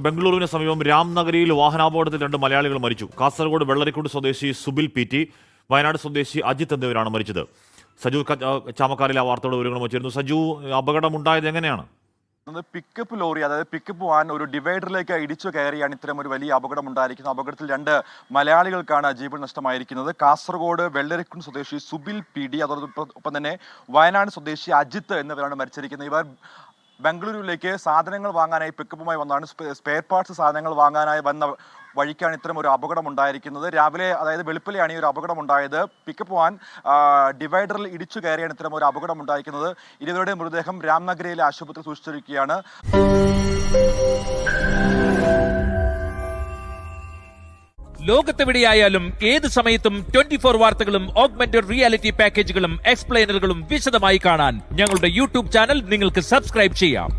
ബംഗളൂരുവിന് സമീപം രാംനഗരിയിൽ വാഹനാപകടത്തിൽ 2 മലയാളികൾ മരിച്ചു. കാസർഗോഡ് വെള്ളരിക്കുണ്ട് സ്വദേശി സുബിൽ PT, വയനാട് സ്വദേശി അജിത്ത് എന്നിവരാണ് മരിച്ചത്. സജു ചാമക്കാരിലെ ആ വാർത്തയോട് വിവരങ്ങൾ വച്ചിരുന്നു. സജു, അപകടമുണ്ടായത് എങ്ങനെയാണ്? പിക്കപ്പ് ലോറി, അതായത് പിക്കപ്പ് വാൻ ഒരു ഡിവൈഡറിലേക്ക് ഇടിച്ചു കയറിയാണ് ഇത്തരം ഒരു വലിയ അപകടം ഉണ്ടായിരിക്കുന്നത്. അപകടത്തിൽ 2 മലയാളികൾക്കാണ് ജീവൻ നഷ്ടമായിരിക്കുന്നത്. കാസർഗോഡ് വെള്ളരിക്കുണ്ട് സ്വദേശി സുബിൽ PD, അതോടൊപ്പം തന്നെ വയനാട് സ്വദേശി അജിത്ത് എന്നിവരാണ് മരിച്ചിരിക്കുന്നത്. ഇവർ ബംഗളൂരുവിലേക്ക് സാധനങ്ങൾ വാങ്ങാനായി പിക്കപ്പുമായി വന്നതാണ്. സ്പെയർ പാർട്സ് സാധനങ്ങൾ വാങ്ങാനായി വന്ന വഴിക്കാണ് ഇത്തരം ഒരു അപകടം ഉണ്ടായിരിക്കുന്നത്. രാവിലെ, അതായത് വെളുപ്പിലെയാണ് ഈ ഒരു അപകടം ഉണ്ടായത്. പിക്കപ്പ് വാൻ ഡിവൈഡറിൽ ഇടിച്ചു കയറിയാണ് ഇത്തരം ഒരു അപകടം ഉണ്ടായിരിക്കുന്നത്. ഇരുവരുടെ മൃതദേഹം രാംനഗരയിലെ ആശുപത്രി സൂക്ഷിച്ചിരിക്കുകയാണ്. ലോകത്തെവിടെയായാലും ഏത് സമയത്തും 24 വാർത്തകളും ഓഗ്മെന്റഡ് റിയാലിറ്റി പാക്കേജുകളും എക്സ്പ്ലെയിനറുകളും വിശദമായി കാണാൻ ഞങ്ങളുടെ യൂട്യൂബ് ചാനൽ നിങ്ങൾക്ക് സബ്സ്ക്രൈബ് ചെയ്യാം.